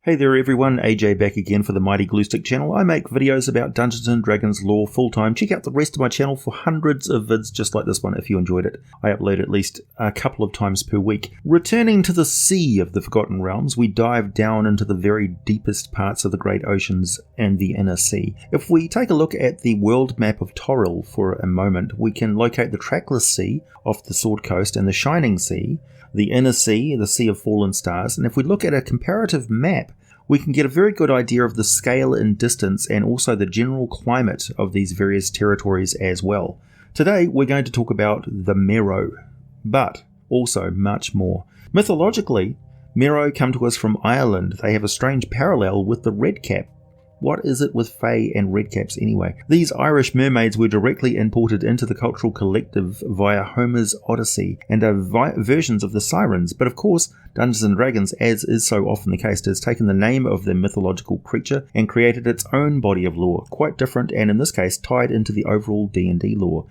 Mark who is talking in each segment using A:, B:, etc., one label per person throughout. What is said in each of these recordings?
A: Hey there everyone, AJ back again for the Mighty Gluestick channel. I make videos about Dungeons & Dragons lore full-time. Check out the rest of my channel for hundreds of vids just like this one if you enjoyed it. I upload at least a couple of times per week. Returning to the sea of the Forgotten Realms, we dive down into the very deepest parts of the Great Oceans and the Inner Sea. If we take a look at the world map of Toril for a moment, we can locate the Trackless Sea off the Sword Coast and the Shining Sea, the Inner Sea, the Sea of Fallen Stars, and if we look at a comparative map, we can get a very good idea of the scale and distance and also the general climate of these various territories as well. Today we're going to talk about the Merrow, but also much more. Mythologically, Merrow come to us from Ireland. They have a strange parallel with the Redcap. What is it with Fae and Redcaps anyway? These Irish mermaids were directly imported into the cultural collective via Homer's Odyssey and are versions of the Sirens, but of course Dungeons & Dragons, as is so often the case, has taken the name of the mythological creature and created its own body of lore, quite different and in this case tied into the overall D&D lore.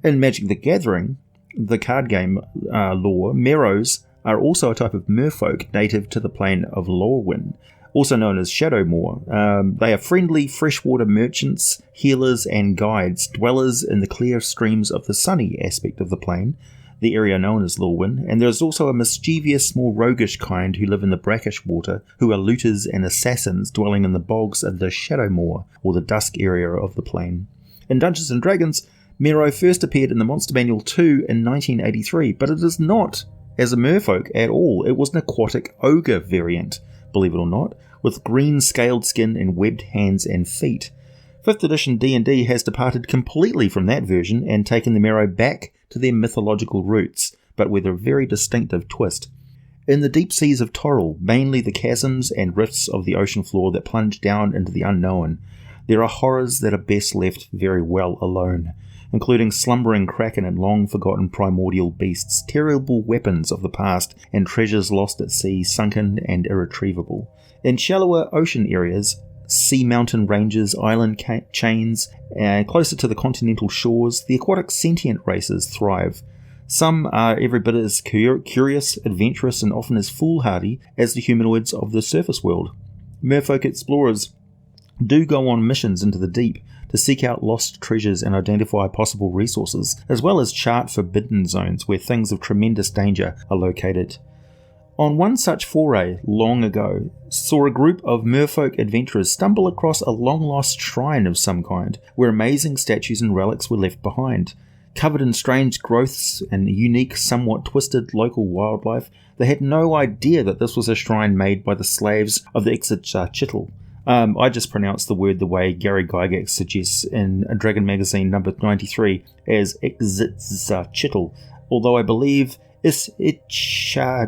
A: In Magic the Gathering, the card game lore, Merrows are also a type of merfolk native to the plane of Lorwyn, also known as Shadowmoor. They are friendly freshwater merchants, healers and guides, dwellers in the clear streams of the sunny aspect of the plane, the area known as Lorwyn, and there is also a mischievous, more roguish kind who live in the brackish water, who are looters and assassins dwelling in the bogs of the Shadowmoor, or the dusk area of the plane. In Dungeons & Dragons, Merrow first appeared in the Monster Manual 2 in 1983, but it is not as a merfolk at all. It was an aquatic ogre variant, believe it or not, with green scaled skin and webbed hands and feet. 5th edition D&D has departed completely from that version and taken the Merrow back to their mythological roots, but with a very distinctive twist. In the deep seas of Toril, mainly the chasms and rifts of the ocean floor that plunge down into the unknown, there are horrors that are best left very well alone, including slumbering kraken and long-forgotten primordial beasts, terrible weapons of the past, and treasures lost at sea, sunken and irretrievable. In shallower ocean areas, sea mountain ranges, island chains, and closer to the continental shores, the aquatic sentient races thrive. Some are every bit as curious, adventurous, and often as foolhardy as the humanoids of the surface world. Merfolk explorers do go on missions into the deep to seek out lost treasures and identify possible resources, as well as chart forbidden zones where things of tremendous danger are located. On one such foray, long ago, saw a group of merfolk adventurers stumble across a long-lost shrine of some kind, where amazing statues and relics were left behind. Covered in strange growths and unique, somewhat twisted local wildlife, they had no idea that this was a shrine made by the slaves of the Ixtachitl. I just pronounced the word the way Gary Gygax suggests in Dragon Magazine number 93 as Ixtachitl, although I believe Ixtachitl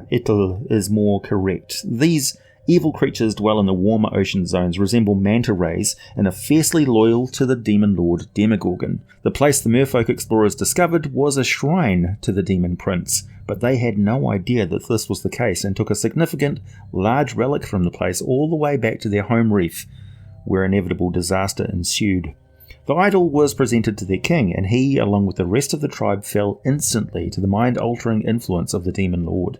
A: is more correct. These evil creatures dwell in the warmer ocean zones, resemble manta rays, and are fiercely loyal to the demon lord Demogorgon. The place the merfolk explorers discovered was a shrine to the demon prince, but they had no idea that this was the case and took a significant, large relic from the place all the way back to their home reef, where inevitable disaster ensued. The idol was presented to their king, and he, along with the rest of the tribe, fell instantly to the mind-altering influence of the demon lord.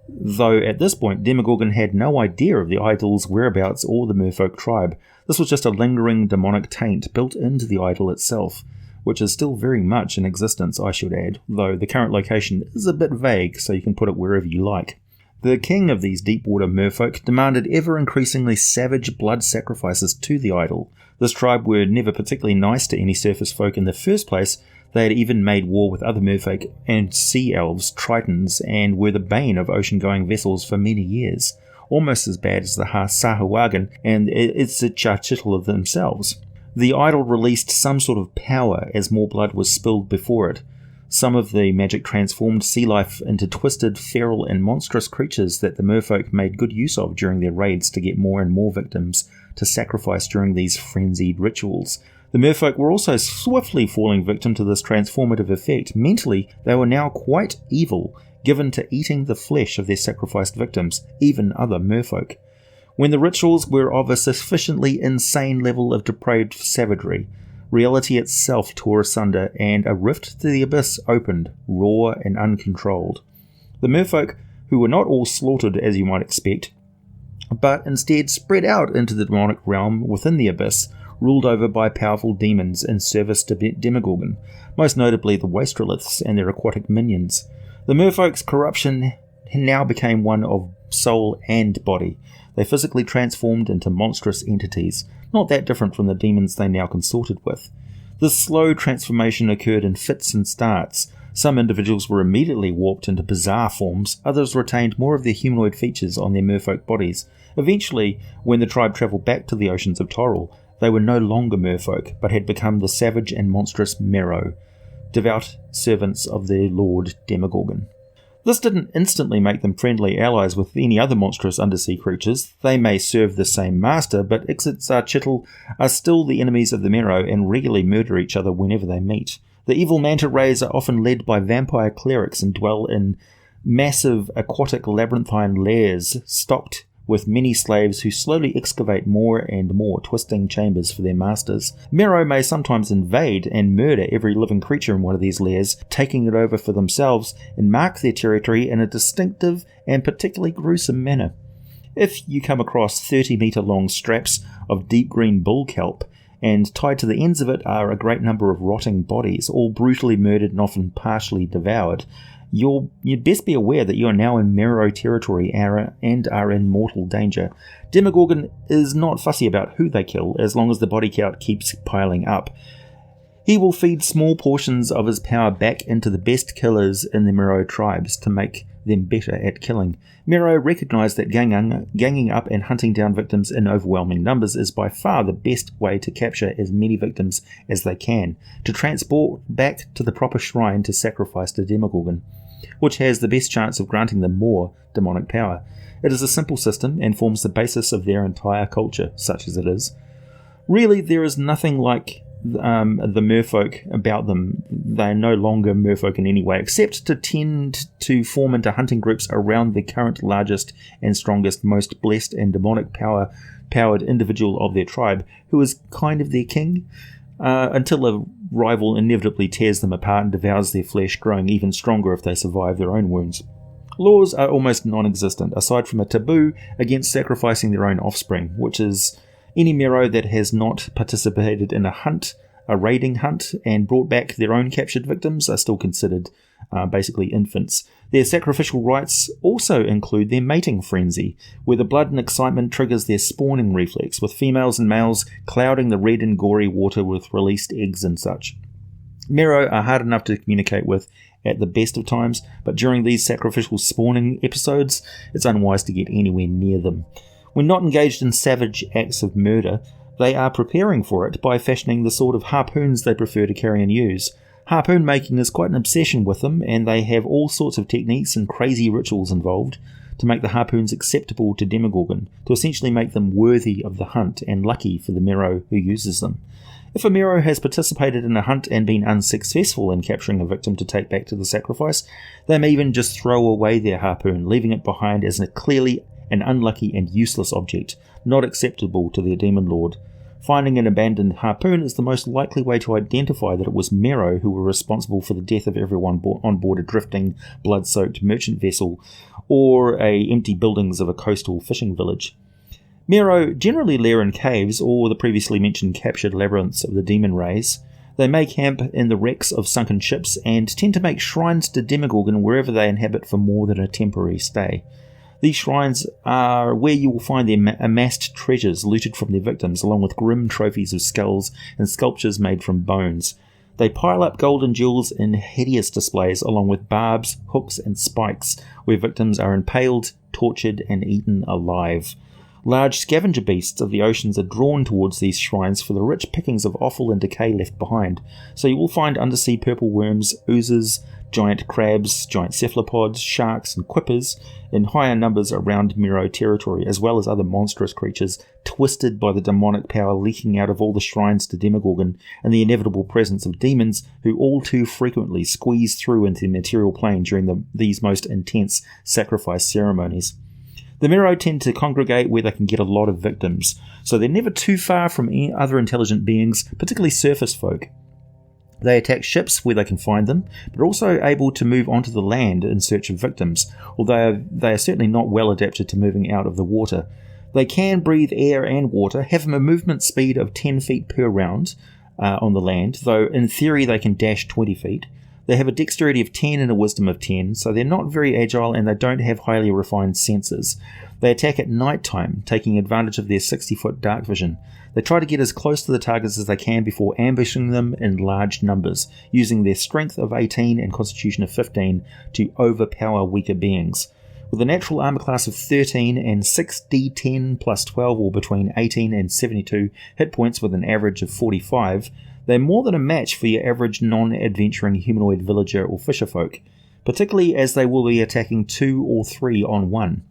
A: Though at this point Demogorgon had no idea of the idol's whereabouts or the merfolk tribe. This was just a lingering demonic taint built into the idol itself, which is still very much in existence, I should add, though the current location is a bit vague, so you can put it wherever you like. The king of these deep-water merfolk demanded ever-increasingly savage blood sacrifices to the idol. This tribe were never particularly nice to any surface folk in the first place. They had even made war with other merfolk and sea elves, tritons, and were the bane of ocean-going vessels for many years, almost as bad as the Sahuagin and Ixtachitl themselves. The idol released some sort of power as more blood was spilled before it. Some of the magic transformed sea life into twisted, feral, and monstrous creatures that the merfolk made good use of during their raids to get more and more victims to sacrifice during these frenzied rituals. The merfolk were also swiftly falling victim to this transformative effect. Mentally, they were now quite evil, given to eating the flesh of their sacrificed victims, even other merfolk. When the rituals were of a sufficiently insane level of depraved savagery, reality itself tore asunder and a rift to the abyss opened, raw and uncontrolled. The merfolk, who were not all slaughtered as you might expect, but instead spread out into the demonic realm within the abyss, ruled over by powerful demons in service to Demogorgon, most notably the Wastreliths and their aquatic minions. The merfolk's corruption now became one of soul and body. They physically transformed into monstrous entities, not that different from the demons they now consorted with. This slow transformation occurred in fits and starts. Some individuals were immediately warped into bizarre forms, others retained more of their humanoid features on their merfolk bodies. Eventually, when the tribe travelled back to the oceans of Toril, they were no longer merfolk, but had become the savage and monstrous Merrow, devout servants of their lord Demogorgon. This didn't instantly make them friendly allies with any other monstrous undersea creatures. They may serve the same master, but Ixatzarchitl are still the enemies of the Merrow and regularly murder each other whenever they meet. The evil manta rays are often led by vampire clerics and dwell in massive aquatic labyrinthine lairs stocked with many slaves who slowly excavate more and more twisting chambers for their masters. Merrow may sometimes invade and murder every living creature in one of these lairs, taking it over for themselves and mark their territory in a distinctive and particularly gruesome manner. If you come across 30-metre long straps of deep green bull kelp, and tied to the ends of it are a great number of rotting bodies, all brutally murdered and often partially devoured, you'd best be aware that you are now in Merrow territory and are in mortal danger. Demogorgon is not fussy about who they kill, as long as the body count keeps piling up. He will feed small portions of his power back into the best killers in the Merrow tribes to make them better at killing. Merrow recognise that ganging up and hunting down victims in overwhelming numbers is by far the best way to capture as many victims as they can, to transport back to the proper shrine to sacrifice to Demogorgon, which has the best chance of granting them more demonic power. It is a simple system and forms the basis of their entire culture, such as it is. Really, there is nothing like the merfolk about them. They are no longer merfolk in any way, except to tend to form into hunting groups around the current largest and strongest, most blessed and demonic powered individual of their tribe, who is kind of their king, until a rival inevitably tears them apart and devours their flesh, growing even stronger if they survive their own wounds. Laws are almost non-existent, aside from a taboo against sacrificing their own offspring, which is any Merrow that has not participated in a raiding hunt, and brought back their own captured victims are still considered basically infants. Their sacrificial rites also include their mating frenzy, where the blood and excitement triggers their spawning reflex, with females and males clouding the red and gory water with released eggs and such. Merrow are hard enough to communicate with at the best of times, but during these sacrificial spawning episodes, it's unwise to get anywhere near them. When not engaged in savage acts of murder, they are preparing for it by fashioning the sort of harpoons they prefer to carry and use. Harpoon making is quite an obsession with them, and they have all sorts of techniques and crazy rituals involved to make the harpoons acceptable to Demogorgon, to essentially make them worthy of the hunt and lucky for the Merrow who uses them. If a Merrow has participated in a hunt and been unsuccessful in capturing a victim to take back to the sacrifice, they may even just throw away their harpoon, leaving it behind as clearly an unlucky and useless object, not acceptable to their demon lord. Finding an abandoned harpoon is the most likely way to identify that it was Merrow who were responsible for the death of everyone on board a drifting, blood-soaked merchant vessel, or empty buildings of a coastal fishing village. Merrow generally lair in caves or the previously mentioned captured labyrinths of the demon rays. They may camp in the wrecks of sunken ships and tend to make shrines to Demogorgon wherever they inhabit for more than a temporary stay. These shrines are where you will find their amassed treasures looted from their victims, along with grim trophies of skulls and sculptures made from bones. They pile up gold and jewels in hideous displays, along with barbs, hooks, and spikes, where victims are impaled, tortured, and eaten alive. Large scavenger beasts of the oceans are drawn towards these shrines for the rich pickings of offal and decay left behind, so you will find undersea purple worms, oozes, giant crabs, giant cephalopods, sharks, and quippers in higher numbers around Merrow territory, as well as other monstrous creatures twisted by the demonic power leaking out of all the shrines to Demogorgon and the inevitable presence of demons who all too frequently squeeze through into the material plane during these most intense sacrifice ceremonies. The Merrow tend to congregate where they can get a lot of victims, so they're never too far from any other intelligent beings, particularly surface folk. They attack ships where they can find them, but are also able to move onto the land in search of victims, although they are certainly not well adapted to moving out of the water. They can breathe air and water, have a movement speed of 10 feet per round on the land, though in theory they can dash 20 feet. They have a dexterity of 10 and a wisdom of 10, so they're not very agile and they don't have highly refined senses. They attack at night time, taking advantage of their 60-foot dark vision. They try to get as close to the targets as they can before ambushing them in large numbers, using their strength of 18 and constitution of 15 to overpower weaker beings. With a natural armor class of 13 and 6d10 plus 12, or between 18 and 72 hit points with an average of 45, they're more than a match for your average non-adventuring humanoid villager or fisherfolk, particularly as they will be attacking 2 or 3 on 1.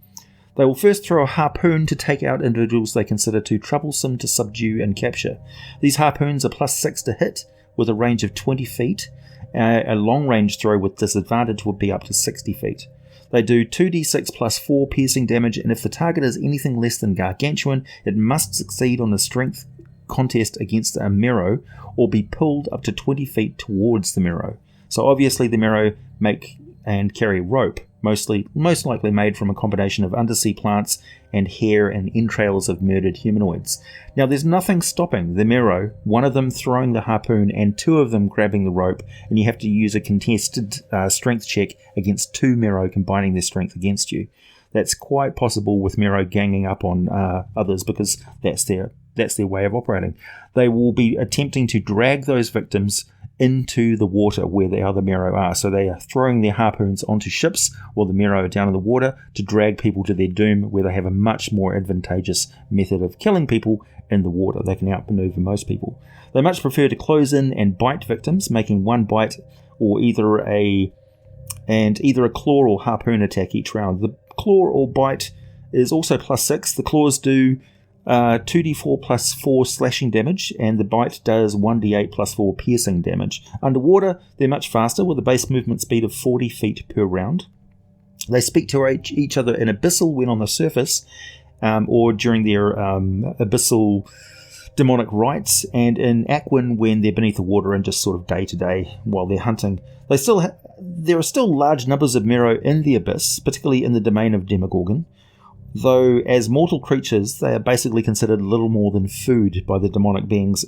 A: They will first throw a harpoon to take out individuals they consider too troublesome to subdue and capture. These harpoons are plus 6 to hit, with a range of 20 feet. A long-range throw with disadvantage would be up to 60 feet. They do 2d6 plus 4 piercing damage, and if the target is anything less than gargantuan, it must succeed on a strength contest against a Merrow, or be pulled up to 20 feet towards the Merrow. So obviously the Merrow make and carry rope, most likely made from a combination of undersea plants and hair and entrails of murdered humanoids. Now there's nothing stopping the Merrow, one of them throwing the harpoon and 2 of them grabbing the rope, and you have to use a contested strength check against 2 Merrow combining their strength against you. That's quite possible with Merrow ganging up on others, because that's their way of operating. They will be attempting to drag those victims into the water where the other Merrow are. So they are throwing their harpoons onto ships while the Merrow are down in the water to drag people to their doom, where they have a much more advantageous method of killing people in the water. They can outmaneuver most people. They much prefer to close in and bite victims, making one bite or either a claw or harpoon attack each round. The claw or bite is also plus 6. The claws do 2d4 plus 4 slashing damage, and the bite does 1d8 plus 4 piercing damage. Underwater, they're much faster, with a base movement speed of 40 feet per round. They speak to each other in abyssal when on the surface, or during their abyssal demonic rites, and in aquan when they're beneath the water and just sort of day to day while they're hunting. There are still large numbers of Merrow in the abyss, particularly in the domain of Demogorgon, though as mortal creatures they are basically considered little more than food by the demonic beings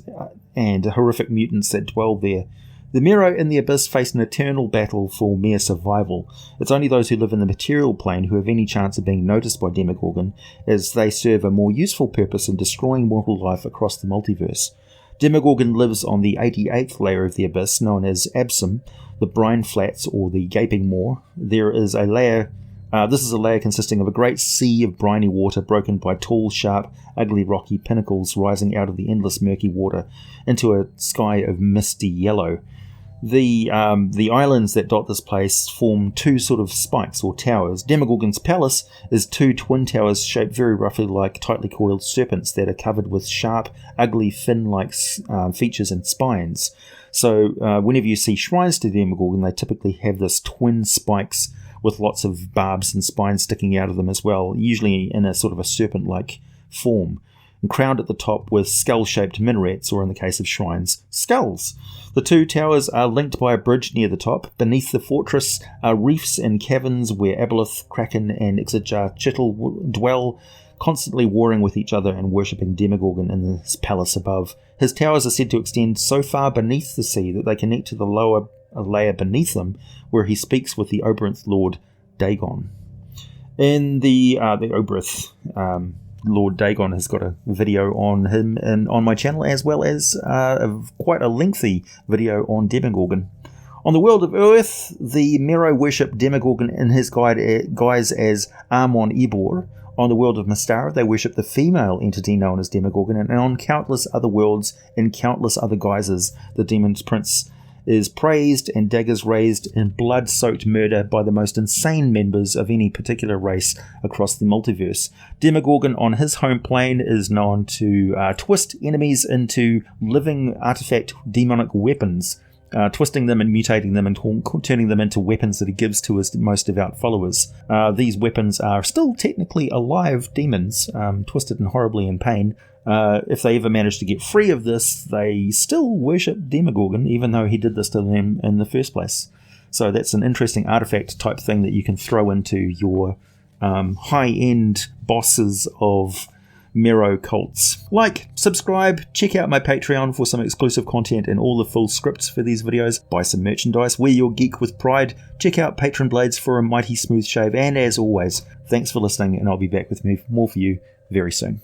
A: and horrific mutants that dwell there. The Merrow in the abyss face an eternal battle for mere survival. It's only those who live in the material plane who have any chance of being noticed by Demogorgon, as they serve a more useful purpose in destroying mortal life across the multiverse. Demogorgon lives on the 88th layer of the abyss, known as Absum, the brine flats or the gaping maw. There is a layer This is a layer consisting of a great sea of briny water broken by tall, sharp, ugly rocky pinnacles rising out of the endless murky water into a sky of misty yellow. The islands that dot this place form two sort of spikes or towers. Demogorgon's palace is two twin towers shaped very roughly like tightly coiled serpents that are covered with sharp, ugly, fin-like features and spines. So whenever you see shrines to Demogorgon, they typically have this twin spikes with lots of barbs and spines sticking out of them as well, usually in a sort of a serpent-like form, and crowned at the top with skull-shaped minarets, or in the case of shrines, skulls. The two towers are linked by a bridge near the top. Beneath the fortress are reefs and caverns where Aboleth, Kraken, and Ixajar Chittle dwell, constantly warring with each other and worshipping Demogorgon in his palace above. His towers are said to extend so far beneath the sea that they connect to the lower layer beneath them, where he speaks with the Oberynth Lord Dagon. In the Oberynth, Lord Dagon has got a video on him on my channel, as well as quite a lengthy video on Demogorgon. On the world of Earth, the Merrow worship Demogorgon in his guise as Amon Ebor. On the world of Mystara, they worship the female entity known as Demogorgon, and on countless other worlds, in countless other guises, the Demon's Prince is praised and daggers raised in blood-soaked murder by the most insane members of any particular race across the multiverse. Demogorgon on his home plane is known to twist enemies into living artifact demonic weapons, twisting them and mutating them and turning them into weapons that he gives to his most devout followers. These weapons are still technically alive demons, twisted and horribly in pain. If they ever manage to get free of this, they still worship Demogorgon, even though he did this to them in the first place. So that's an interesting artifact type thing that you can throw into your high-end bosses of Merrow cults. Like, subscribe, check out my Patreon for some exclusive content and all the full scripts for these videos, buy some merchandise, wear your geek with pride, check out Patron Blades for a mighty smooth shave, and as always, thanks for listening, and I'll be back with more for you very soon.